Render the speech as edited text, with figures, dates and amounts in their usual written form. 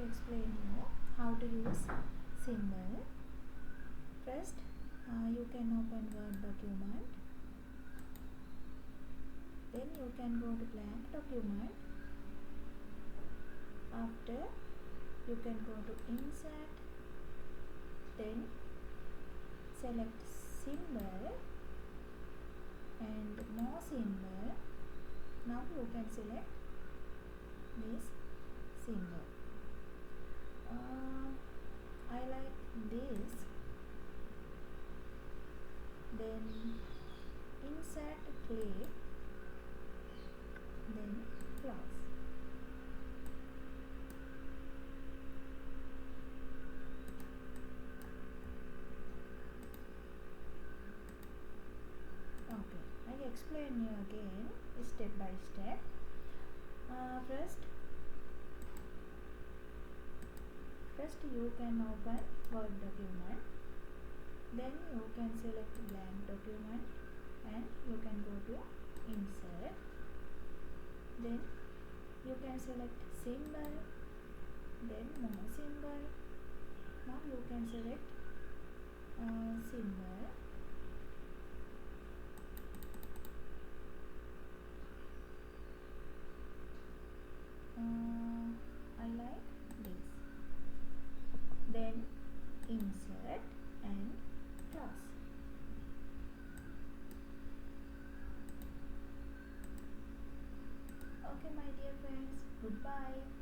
explain you how to use symbol. First, you can open Word document. Then you can go to blank document. After, you can go to insert. Then select symbol and more symbol. Now you can select this symbol. I like this. Then insert, click, then close. Okay, I explain you again step by step. First you can open Word document. Then you can select blank document and you can go to insert. Then you can select symbol, then more symbol. Now you can select symbol. I like this. Then insert and close. Okay, my dear friends, goodbye.